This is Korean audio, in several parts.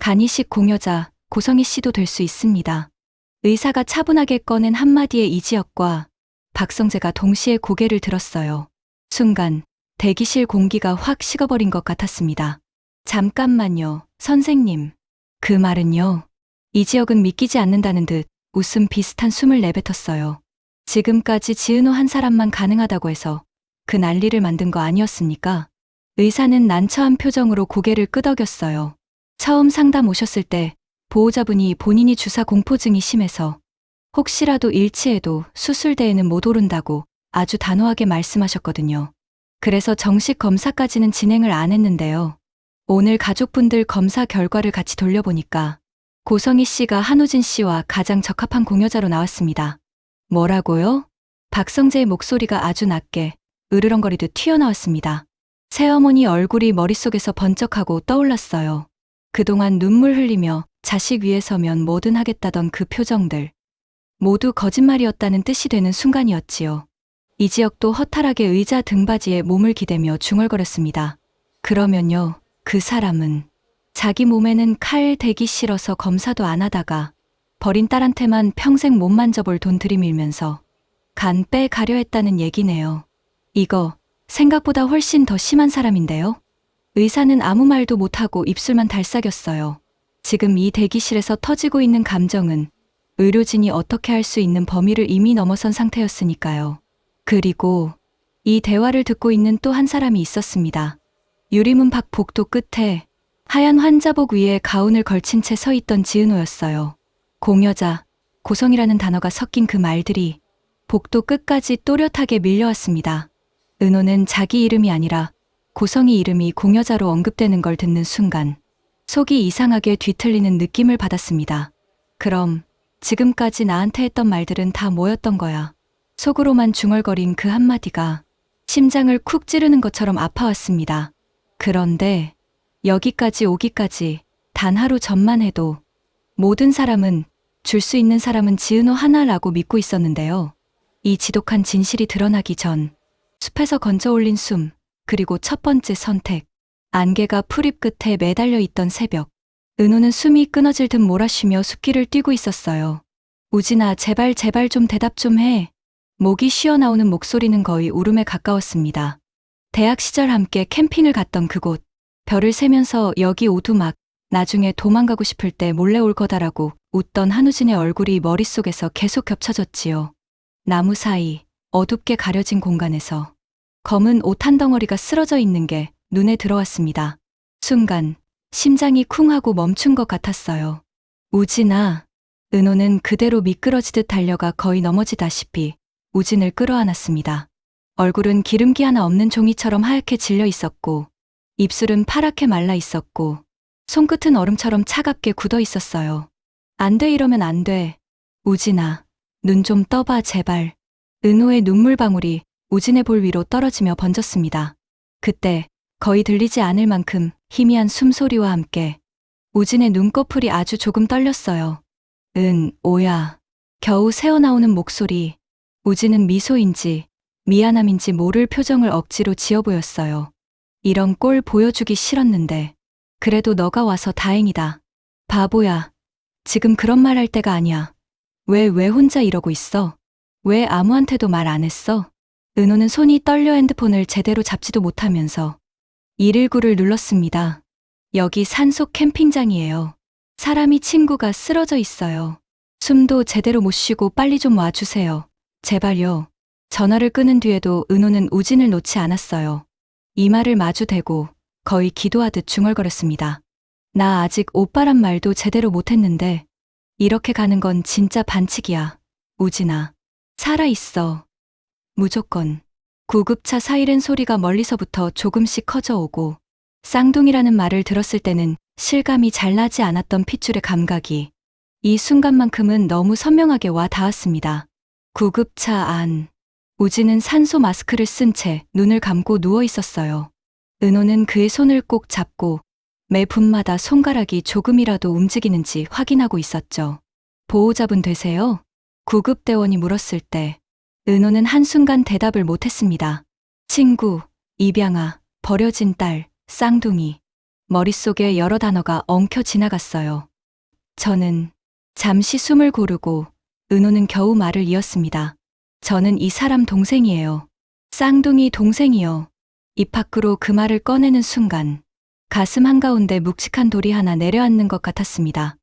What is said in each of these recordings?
간이식 공여자 고성희 씨도 될 수 있습니다. 의사가 차분하게 꺼낸 한마디에 이지혁과 박성재가 동시에 고개를 들었어요. 순간 대기실 공기가 확 식어버린 것 같았습니다. 잠깐만요, 선생님. 그 말은요. 이지혁은 믿기지 않는다는 듯 웃음 비슷한 숨을 내뱉었어요. 지금까지 지은호 한 사람만 가능하다고 해서 그 난리를 만든 거 아니었습니까? 의사는 난처한 표정으로 고개를 끄덕였어요. 처음 상담 오셨을 때 보호자분이 본인이 주사 공포증이 심해서 혹시라도 일치해도 수술대에는 못 오른다고 아주 단호하게 말씀하셨거든요. 그래서 정식 검사까지는 진행을 안 했는데요. 오늘 가족분들 검사 결과를 같이 돌려보니까 고성희 씨가 한우진 씨와 가장 적합한 공여자로 나왔습니다. 뭐라고요? 박성재의 목소리가 아주 낮게 으르렁거리듯 튀어나왔습니다. 새어머니 얼굴이 머릿속에서 번쩍하고 떠올랐어요. 그동안 눈물 흘리며 자식 위에 서면 뭐든 하겠다던 그 표정들. 모두 거짓말이었다는 뜻이 되는 순간이었지요. 이지혁도 허탈하게 의자 등받이에 몸을 기대며 중얼거렸습니다. 그러면요, 그 사람은 자기 몸에는 칼 대기 싫어서 검사도 안 하다가 버린 딸한테만 평생 못 만져볼 돈 들이밀면서 간 빼 가려 했다는 얘기네요. 이거 생각보다 훨씬 더 심한 사람인데요. 의사는 아무 말도 못하고 입술만 달싹였어요. 지금 이 대기실에서 터지고 있는 감정은 의료진이 어떻게 할 수 있는 범위를 이미 넘어선 상태였으니까요. 그리고 이 대화를 듣고 있는 또 한 사람이 있었습니다. 유리문 밖 복도 끝에 하얀 환자복 위에 가운을 걸친 채 서 있던 지은호였어요. 공여자, 고성이라는 단어가 섞인 그 말들이 복도 끝까지 또렷하게 밀려왔습니다. 은호는 자기 이름이 아니라 고성이 이름이 공여자로 언급되는 걸 듣는 순간 속이 이상하게 뒤틀리는 느낌을 받았습니다. 그럼 지금까지 나한테 했던 말들은 다 뭐였던 거야? 속으로만 중얼거린 그 한마디가 심장을 쿡 찌르는 것처럼 아파왔습니다. 그런데 여기까지 오기까지 단 하루 전만 해도 모든 사람은 줄 수 있는 사람은 지은호 하나라고 믿고 있었는데요. 이 지독한 진실이 드러나기 전 숲에서 건져 올린 숨, 그리고 첫 번째 선택. 안개가 풀잎 끝에 매달려 있던 새벽. 은호는 숨이 끊어질 듯 몰아쉬며 숲길을 뛰고 있었어요. 우진아, 제발 좀 대답 좀 해. 목이 쉬어나오는 목소리는 거의 울음에 가까웠습니다. 대학 시절 함께 캠핑을 갔던 그곳. 별을 세면서 여기 오두막, 나중에 도망가고 싶을 때 몰래 올 거다라고 웃던 한우진의 얼굴이 머릿속에서 계속 겹쳐졌지요. 나무 사이 어둡게 가려진 공간에서 검은 옷 한 덩어리가 쓰러져 있는 게 눈에 들어왔습니다. 순간 심장이 쿵 하고 멈춘 것 같았어요. 우진아. 은호는 그대로 미끄러지듯 달려가 거의 넘어지다시피 우진을 끌어안았습니다. 얼굴은 기름기 하나 없는 종이처럼 하얗게 질려 있었고 입술은 파랗게 말라 있었고 손끝은 얼음처럼 차갑게 굳어 있었어요. 안 돼, 이러면 안 돼. 우진아, 눈 좀 떠봐 제발. 은호의 눈물방울이 우진의 볼 위로 떨어지며 번졌습니다. 그때 거의 들리지 않을 만큼 희미한 숨소리와 함께 우진의 눈꺼풀이 아주 조금 떨렸어요. 오야. 겨우 새어나오는 목소리. 우진은 미소인지 미안함인지 모를 표정을 억지로 지어 보였어요. 이런 꼴 보여주기 싫었는데 그래도 너가 와서 다행이다. 바보야. 지금 그런 말 할 때가 아니야. 왜 혼자 이러고 있어? 왜 아무한테도 말 안 했어? 은호는 손이 떨려 핸드폰을 제대로 잡지도 못하면서 119를 눌렀습니다. 여기 산속 캠핑장이에요. 사람이 친구가 쓰러져 있어요. 숨도 제대로 못 쉬고 빨리 좀 와주세요. 제발요. 전화를 끊은 뒤에도 은호는 우진을 놓지 않았어요. 이마를 마주 대고 거의 기도하듯 중얼거렸습니다. 나 아직 오빠란 말도 제대로 못했는데 이렇게 가는 건 진짜 반칙이야. 우진아. 살아있어. 무조건. 구급차 사이렌 소리가 멀리서부터 조금씩 커져오고 쌍둥이라는 말을 들었을 때는 실감이 잘 나지 않았던 핏줄의 감각이 이 순간만큼은 너무 선명하게 와 닿았습니다. 구급차 안. 우진은 산소 마스크를 쓴 채 눈을 감고 누워 있었어요. 은호는 그의 손을 꼭 잡고 매 분마다 손가락이 조금이라도 움직이는지 확인하고 있었죠. 보호자분 되세요? 구급대원이 물었을 때 은호는 한순간 대답을 못했습니다. 친구, 입양아, 버려진 딸, 쌍둥이. 머릿속에 여러 단어가 엉켜 지나갔어요. 저는 잠시 숨을 고르고 은호는 겨우 말을 이었습니다. 저는 이 사람 동생이에요. 쌍둥이 동생이요. 입 밖으로 그 말을 꺼내는 순간 가슴 한가운데 묵직한 돌이 하나 내려앉는 것 같았습니다.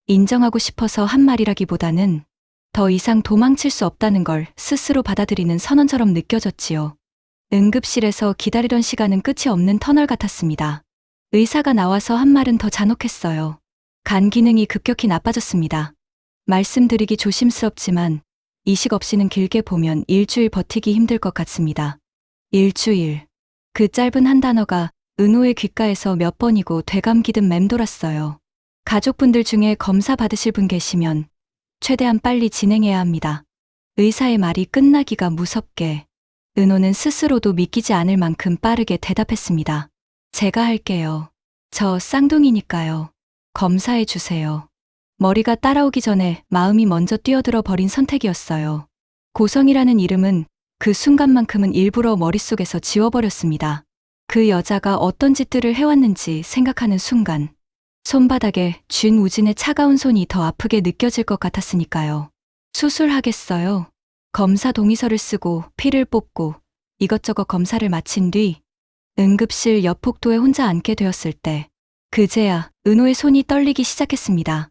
인정하고 싶어서 한 말이라기보다는 더 이상 도망칠 수 없다는 걸 스스로 받아들이는 선언처럼 느껴졌지요. 응급실에서 기다리던 시간은 끝이 없는 터널 같았습니다. 의사가 나와서 한 말은 더 잔혹했어요. 간 기능이 급격히 나빠졌습니다. 말씀드리기 조심스럽지만 이식 없이는 길게 보면 일주일 버티기 힘들 것 같습니다. 일주일. 그 짧은 한 단어가 은호의 귓가에서 몇 번이고 되감기듯 맴돌았어요. 가족분들 중에 검사 받으실 분 계시면 최대한 빨리 진행해야 합니다. 의사의 말이 끝나기가 무섭게 은호는 스스로도 믿기지 않을 만큼 빠르게 대답했습니다. 제가 할게요. 저 쌍둥이니까요. 검사해 주세요. 머리가 따라오기 전에 마음이 먼저 뛰어들어 버린 선택이었어요. 고성이라는 이름은 그 순간만큼은 일부러 머릿속에서 지워버렸습니다. 그 여자가 어떤 짓들을 해왔는지 생각하는 순간 손바닥에 쥔 우진의 차가운 손이 더 아프게 느껴질 것 같았으니까요. 수술하겠어요. 검사 동의서를 쓰고 피를 뽑고 이것저것 검사를 마친 뒤 응급실 옆 복도에 혼자 앉게 되었을 때 그제야 은호의 손이 떨리기 시작했습니다.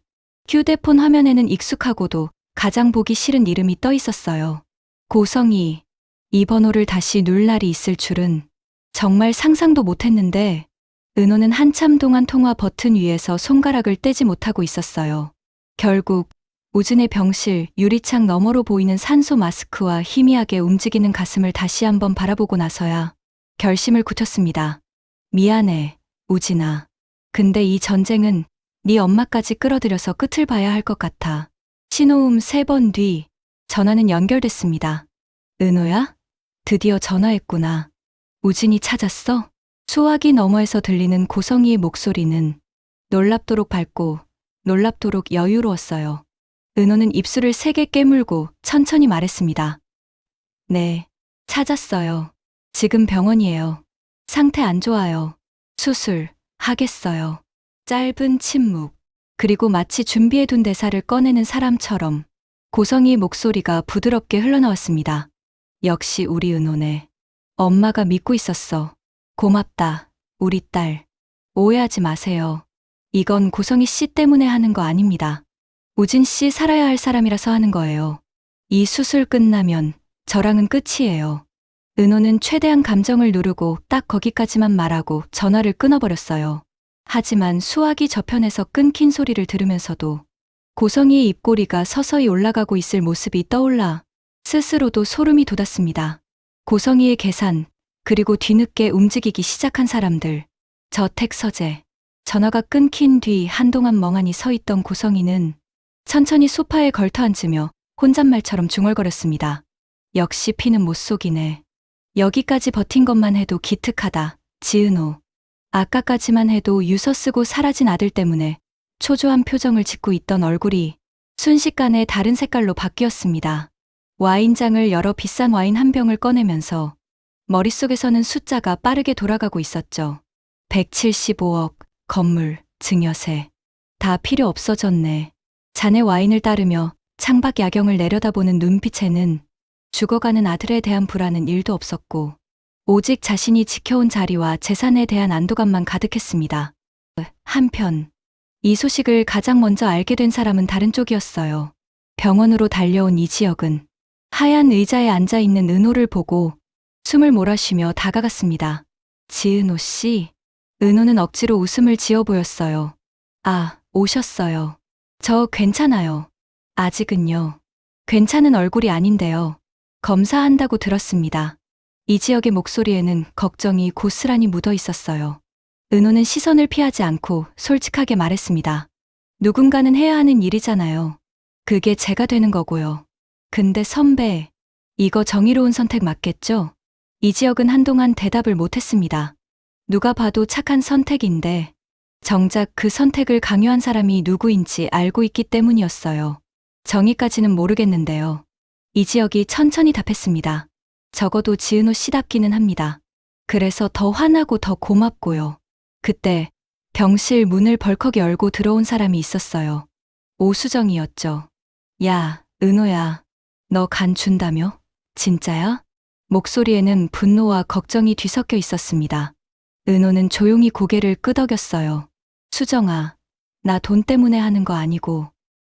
휴대폰 화면에는 익숙하고도 가장 보기 싫은 이름이 떠 있었어요. 고성이. 이 번호를 다시 누를 날이 있을 줄은 정말 상상도 못했는데 은호는 한참 동안 통화 버튼 위에서 손가락을 떼지 못하고 있었어요. 결국 우진의 병실 유리창 너머로 보이는 산소 마스크와 희미하게 움직이는 가슴을 다시 한번 바라보고 나서야 결심을 굳혔습니다. 미안해, 우진아. 근데 이 전쟁은 네 엄마까지 끌어들여서 끝을 봐야 할 것 같아. 신호음 3번 뒤 전화는 연결됐습니다. 은호야? 드디어 전화했구나. 우진이 찾았어? 수화기 너머에서 들리는 고성이의 목소리는 놀랍도록 밝고 놀랍도록 여유로웠어요. 은호는 입술을 세게 깨물고 천천히 말했습니다. 네, 찾았어요. 지금 병원이에요. 상태 안 좋아요. 수술 하겠어요. 짧은 침묵, 그리고 마치 준비해둔 대사를 꺼내는 사람처럼 고성이의 목소리가 부드럽게 흘러나왔습니다. 역시 우리 은호네. 엄마가 믿고 있었어. 고맙다, 우리 딸. 오해하지 마세요. 이건 고성이 씨 때문에 하는 거 아닙니다. 우진 씨 살아야 할 사람이라서 하는 거예요. 이 수술 끝나면 저랑은 끝이에요. 은호는 최대한 감정을 누르고 딱 거기까지만 말하고 전화를 끊어버렸어요. 하지만 수화기 저편에서 끊긴 소리를 들으면서도 고성이의 입꼬리가 서서히 올라가고 있을 모습이 떠올라 스스로도 소름이 돋았습니다. 고성이의 계산, 그리고 뒤늦게 움직이기 시작한 사람들, 저택 서재. 전화가 끊긴 뒤 한동안 멍하니 서 있던 고성이는 천천히 소파에 걸터앉으며 혼잣말처럼 중얼거렸습니다. 역시 피는 못 속이네. 여기까지 버틴 것만 해도 기특하다, 지은호. 아까까지만 해도 유서 쓰고 사라진 아들 때문에 초조한 표정을 짓고 있던 얼굴이 순식간에 다른 색깔로 바뀌었습니다. 와인장을 열어 비싼 와인 한 병을 꺼내면서 머릿속에서는 숫자가 빠르게 돌아가고 있었죠. 175억, 건물, 증여세. 다 필요 없어졌네. 잔에 와인을 따르며 창밖 야경을 내려다보는 눈빛에는 죽어가는 아들에 대한 불안은 1도 없었고 오직 자신이 지켜온 자리와 재산에 대한 안도감만 가득했습니다. 한편 이 소식을 가장 먼저 알게 된 사람은 다른 쪽이었어요. 병원으로 달려온 이지혁은 하얀 의자에 앉아있는 은호를 보고 숨을 몰아쉬며 다가갔습니다. 지은호 씨. 은호는 억지로 웃음을 지어 보였어요. 아, 오셨어요. 저 괜찮아요. 아직은요. 괜찮은 얼굴이 아닌데요. 검사한다고 들었습니다. 이지혁의 목소리에는 걱정이 고스란히 묻어 있었어요. 은호는 시선을 피하지 않고 솔직하게 말했습니다. 누군가는 해야 하는 일이잖아요. 그게 제가 되는 거고요. 근데 선배, 이거 정의로운 선택 맞겠죠? 이지혁은 한동안 대답을 못했습니다. 누가 봐도 착한 선택인데 정작 그 선택을 강요한 사람이 누구인지 알고 있기 때문이었어요. 정의까지는 모르겠는데요. 이지혁이 천천히 답했습니다. 적어도 지은호 씨답기는 합니다. 그래서 더 화나고 더 고맙고요. 그때 병실 문을 벌컥 열고 들어온 사람이 있었어요. 오수정이었죠. 야, 은호야. 너 간 준다며? 진짜야? 목소리에는 분노와 걱정이 뒤섞여 있었습니다. 은호는 조용히 고개를 끄덕였어요. 수정아, 나 돈 때문에 하는 거 아니고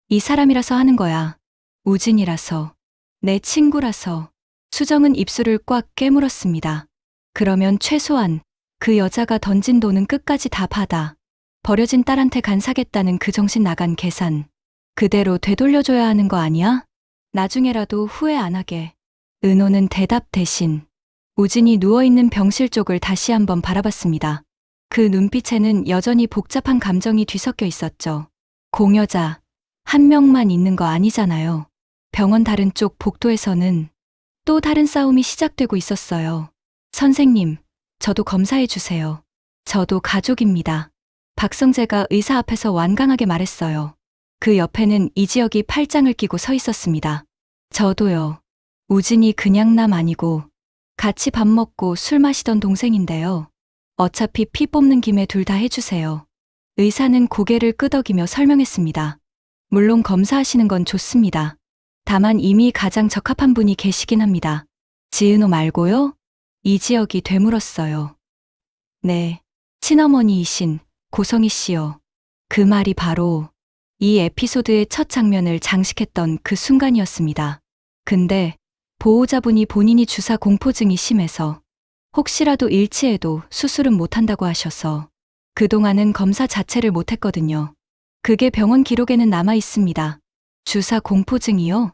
이 사람이라서 하는 거야. 우진이라서, 내 친구라서. 수정은 입술을 꽉 깨물었습니다. 그러면 최소한 그 여자가 던진 돈은 끝까지 다 받아. 버려진 딸한테 간사겠다는 그 정신 나간 계산. 그대로 되돌려줘야 하는 거 아니야? 나중에라도 후회 안 하게. 은호는 대답 대신 우진이 누워있는 병실 쪽을 다시 한번 바라봤습니다. 그 눈빛에는 여전히 복잡한 감정이 뒤섞여 있었죠. 공여자 한 명만 있는 거 아니잖아요. 병원 다른 쪽 복도에서는 또 다른 싸움이 시작되고 있었어요. 선생님, 저도 검사해 주세요. 저도 가족입니다. 박성재가 의사 앞에서 완강하게 말했어요. 그 옆에는 이지혁이 팔짱을 끼고 서 있었습니다. 저도요. 우진이 그냥 남 아니고 같이 밥 먹고 술 마시던 동생인데요. 어차피 피 뽑는 김에 둘 다 해주세요. 의사는 고개를 끄덕이며 설명했습니다. 물론 검사하시는 건 좋습니다. 다만 이미 가장 적합한 분이 계시긴 합니다. 지은호 말고요? 이지혁이 되물었어요. 네, 친어머니이신 고성희 씨요. 그 말이 바로 이 에피소드의 첫 장면을 장식했던 그 순간이었습니다. 근데 보호자분이 본인이 주사 공포증이 심해서 혹시라도 일치해도 수술은 못한다고 하셔서 그동안은 검사 자체를 못했거든요. 그게 병원 기록에는 남아 있습니다. 주사 공포증이요?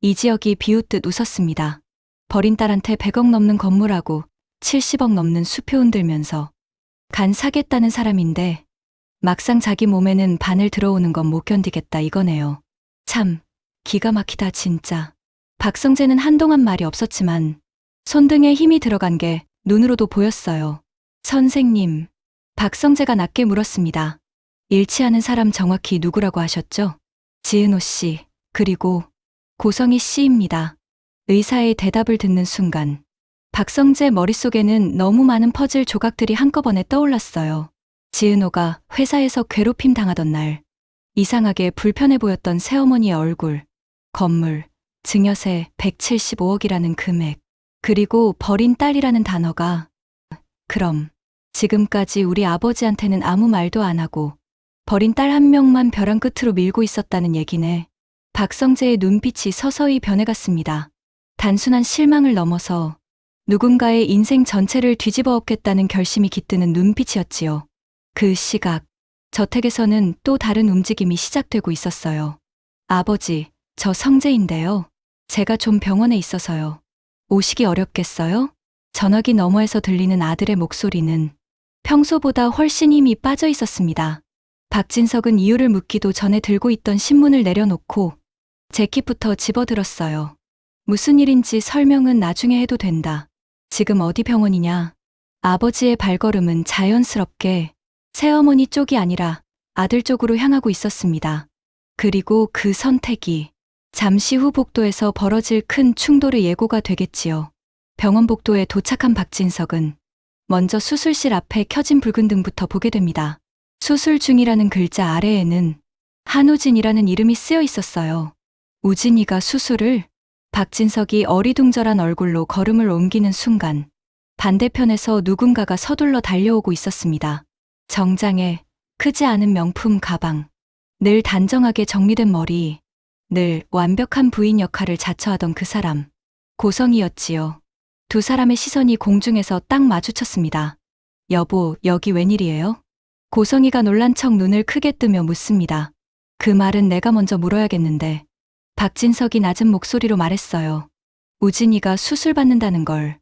이지혁이 비웃듯 웃었습니다. 버린 딸한테 100억 넘는 건물하고 70억 넘는 수표 흔들면서 간 사겠다는 사람인데 막상 자기 몸에는 바늘 들어오는 건 못 견디겠다 이거네요. 참, 기가 막히다 진짜. 박성재는 한동안 말이 없었지만 손등에 힘이 들어간 게 눈으로도 보였어요. 선생님, 박성재가 낮게 물었습니다. 일치하는 사람 정확히 누구라고 하셨죠? 지은호 씨, 그리고 고성희 씨입니다. 의사의 대답을 듣는 순간 박성재 머릿속에는 너무 많은 퍼즐 조각들이 한꺼번에 떠올랐어요. 지은호가 회사에서 괴롭힘 당하던 날, 이상하게 불편해 보였던 새어머니의 얼굴, 건물, 증여세 175억이라는 금액, 그리고 버린 딸이라는 단어가. 그럼 지금까지 우리 아버지한테는 아무 말도 안 하고 버린 딸 한 명만 벼랑 끝으로 밀고 있었다는 얘기네. 박성재의 눈빛이 서서히 변해갔습니다. 단순한 실망을 넘어서 누군가의 인생 전체를 뒤집어 엎겠다는 결심이 깃드는 눈빛이었지요. 그 시각, 저택에서는 또 다른 움직임이 시작되고 있었어요. 아버지, 저 성재인데요. 제가 좀 병원에 있어서요. 오시기 어렵겠어요? 전화기 너머에서 들리는 아들의 목소리는 평소보다 훨씬 힘이 빠져 있었습니다. 박진석은 이유를 묻기도 전에 들고 있던 신문을 내려놓고 재킷부터 집어들었어요. 무슨 일인지 설명은 나중에 해도 된다. 지금 어디 병원이냐? 아버지의 발걸음은 자연스럽게 새어머니 쪽이 아니라 아들 쪽으로 향하고 있었습니다. 그리고 그 선택이 잠시 후 복도에서 벌어질 큰 충돌의 예고가 되겠지요. 병원 복도에 도착한 박진석은 먼저 수술실 앞에 켜진 붉은 등부터 보게 됩니다. 수술 중이라는 글자 아래에는 한우진이라는 이름이 쓰여 있었어요. 우진이가 수술을? 박진석이 어리둥절한 얼굴로 걸음을 옮기는 순간 반대편에서 누군가가 서둘러 달려오고 있었습니다. 정장에 크지 않은 명품 가방, 늘 단정하게 정리된 머리, 늘 완벽한 부인 역할을 자처하던 그 사람, 고성이었지요. 두 사람의 시선이 공중에서 딱 마주쳤습니다. 여보, 여기 웬일이에요? 고성이가 놀란 척 눈을 크게 뜨며 묻습니다. 그 말은 내가 먼저 물어야겠는데. 박진석이 낮은 목소리로 말했어요. 우진이가 수술 받는다는 걸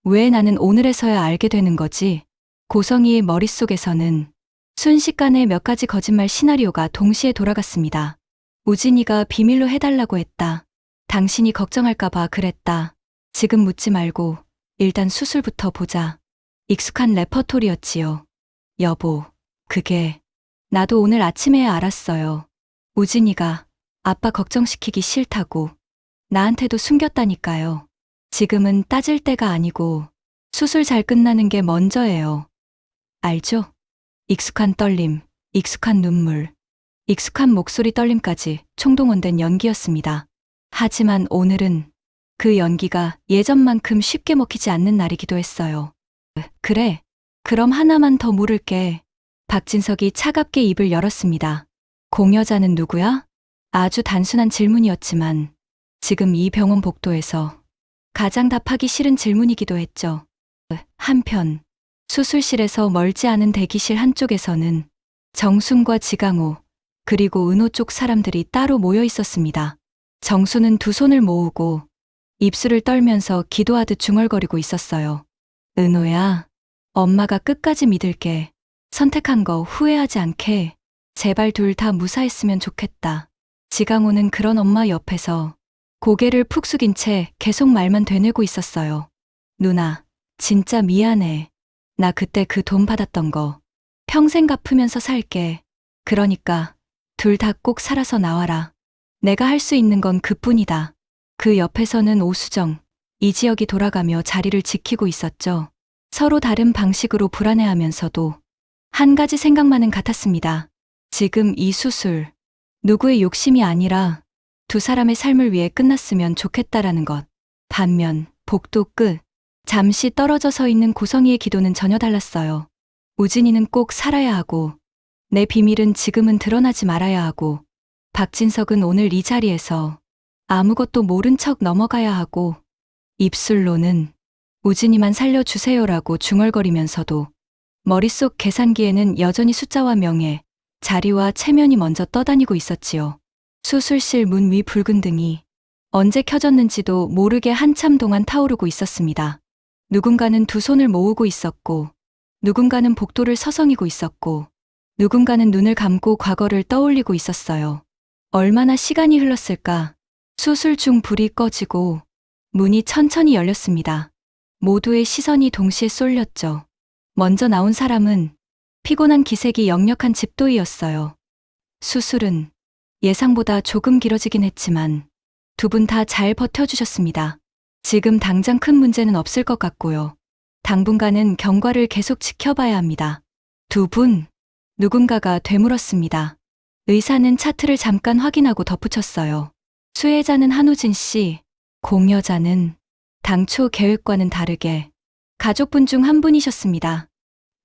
왜 나는 오늘에서야 알게 되는 거지? 고성이의 머릿속에서는 순식간에 몇 가지 거짓말 시나리오가 동시에 돌아갔습니다. 우진이가 비밀로 해달라고 했다. 당신이 걱정할까봐 그랬다. 지금 묻지 말고 일단 수술부터 보자. 익숙한 레퍼토리였지요. 여보, 그게 나도 오늘 아침에야 알았어요. 우진이가 아빠 걱정시키기 싫다고 나한테도 숨겼다니까요. 지금은 따질 때가 아니고 수술 잘 끝나는 게 먼저예요. 알죠? 익숙한 떨림, 익숙한 눈물, 익숙한 목소리 떨림까지 총동원된 연기였습니다. 하지만 오늘은 그 연기가 예전만큼 쉽게 먹히지 않는 날이기도 했어요. 그래, 그럼 하나만 더 물을게. 박진석이 차갑게 입을 열었습니다. 공여자는 누구야? 아주 단순한 질문이었지만 지금 이 병원 복도에서 가장 답하기 싫은 질문이기도 했죠. 한편 수술실에서 멀지 않은 대기실 한쪽에서는 정순과 지강호 그리고 은호 쪽 사람들이 따로 모여 있었습니다. 정순은 두 손을 모으고 입술을 떨면서 기도하듯 중얼거리고 있었어요. 은호야, 엄마가 끝까지 믿을게. 선택한 거 후회하지 않게. 제발 둘 다 무사했으면 좋겠다. 지강호는 그런 엄마 옆에서 고개를 푹 숙인 채 계속 말만 되뇌고 있었어요. 누나, 진짜 미안해. 나 그때 그 돈 받았던 거 평생 갚으면서 살게. 그러니까 둘 다 꼭 살아서 나와라. 내가 할 수 있는 건 그뿐이다. 그 옆에서는 오수정, 이지혁이 돌아가며 자리를 지키고 있었죠. 서로 다른 방식으로 불안해하면서도 한 가지 생각만은 같았습니다. 지금 이 수술, 누구의 욕심이 아니라 두 사람의 삶을 위해 끝났으면 좋겠다라는 것. 반면 복도 끝, 잠시 떨어져 서 있는 고성이의 기도는 전혀 달랐어요. 우진이는 꼭 살아야 하고, 내 비밀은 지금은 드러나지 말아야 하고, 박진석은 오늘 이 자리에서 아무것도 모른 척 넘어가야 하고, 입술로는 우진이만 살려주세요라고 중얼거리면서도 머릿속 계산기에는 여전히 숫자와 명예, 자리와 체면이 먼저 떠다니고 있었지요. 수술실 문 위 붉은 등이 언제 켜졌는지도 모르게 한참 동안 타오르고 있었습니다. 누군가는 두 손을 모으고 있었고, 누군가는 복도를 서성이고 있었고, 누군가는 눈을 감고 과거를 떠올리고 있었어요. 얼마나 시간이 흘렀을까? 수술 중 불이 꺼지고 문이 천천히 열렸습니다. 모두의 시선이 동시에 쏠렸죠. 먼저 나온 사람은 피곤한 기색이 역력한 집도이였어요. 수술은 예상보다 조금 길어지긴 했지만 두 분 다 잘 버텨주셨습니다. 지금 당장 큰 문제는 없을 것 같고요. 당분간은 경과를 계속 지켜봐야 합니다. 두 분, 누군가가 되물었습니다. 의사는 차트를 잠깐 확인하고 덧붙였어요. 수혜자는 한우진 씨, 공여자는 당초 계획과는 다르게 가족분 중 한 분이셨습니다.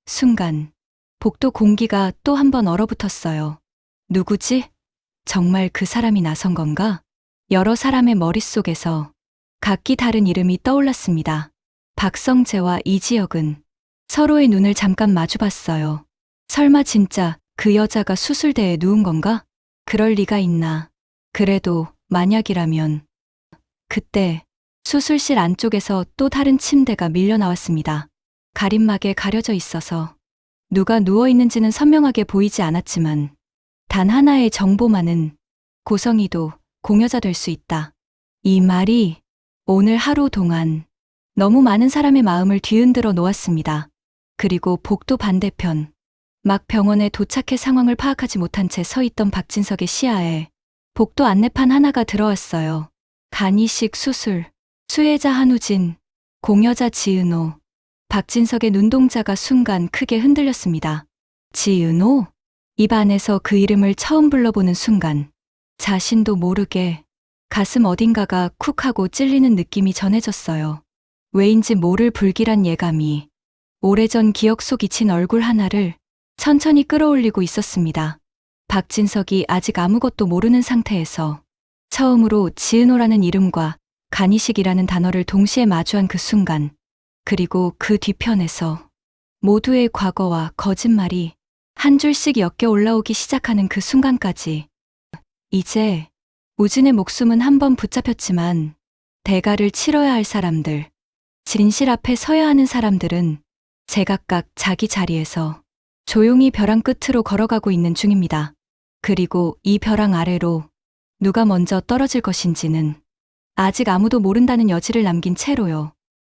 순간 복도 공기가 또 한 번 얼어붙었어요. 누구지? 정말 그 사람이 나선 건가? 여러 사람의 머릿속에서 각기 다른 이름이 떠올랐습니다. 박성재와 이지혁은 서로의 눈을 잠깐 마주봤어요. 설마 진짜 그 여자가 수술대에 누운 건가? 그럴 리가 있나. 그래도 만약이라면. 그때 수술실 안쪽에서 또 다른 침대가 밀려 나왔습니다. 가림막에 가려져 있어서 누가 누워있는지는 선명하게 보이지 않았지만 단 하나의 정보만은 고성이도 공여자 될 수 있다. 이 말이 오늘 하루 동안 너무 많은 사람의 마음을 뒤흔들어 놓았습니다. 그리고 복도 반대편, 막 병원에 도착해 상황을 파악하지 못한 채 서 있던 박진석의 시야에 복도 안내판 하나가 들어왔어요. 간이식 수술, 수혜자 한우진, 공여자 지은호. 박진석의 눈동자가 순간 크게 흔들렸습니다. 지은호? 입 안에서 그 이름을 처음 불러보는 순간 자신도 모르게 가슴 어딘가가 쿡 하고 찔리는 느낌이 전해졌어요. 왜인지 모를 불길한 예감이 오래전 기억 속 잊힌 얼굴 하나를 천천히 끌어올리고 있었습니다. 박진석이 아직 아무것도 모르는 상태에서 처음으로 지은호라는 이름과 간이식이라는 단어를 동시에 마주한 그 순간, 그리고 그 뒤편에서 모두의 과거와 거짓말이 한 줄씩 엮여 올라오기 시작하는 그 순간까지, 이제 우진의 목숨은 한 번 붙잡혔지만 대가를 치러야 할 사람들, 진실 앞에 서야 하는 사람들은 제각각 자기 자리에서 조용히 벼랑 끝으로 걸어가고 있는 중입니다. 그리고 이 벼랑 아래로 누가 먼저 떨어질 것인지는 아직 아무도 모른다는 여지를 남긴 채로요.